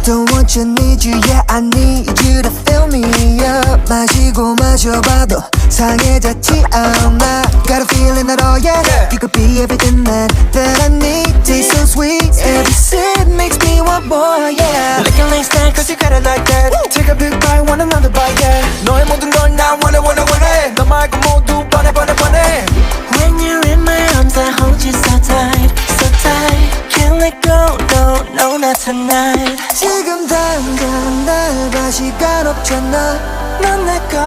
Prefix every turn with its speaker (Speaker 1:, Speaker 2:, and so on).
Speaker 1: Don't want you, need you, yeah I need you to fill me up. 마시고 마셔봐도 상해졌지 않아. Got a feeling that oh yeah, you could be everything that I need. Taste so sweet, every sip makes me want more, yeah.
Speaker 2: Licking like that cause you got it like that. Take a big bite, want another bite, yeah. 너의 모든 걸 난 원해 너 말고 모두 뻔해 When you're in my arms I hold you so tight, so tight. Can't let go, no, not tonight.
Speaker 1: 지금 당장 날 봐 시간 없잖아. 넌 내 거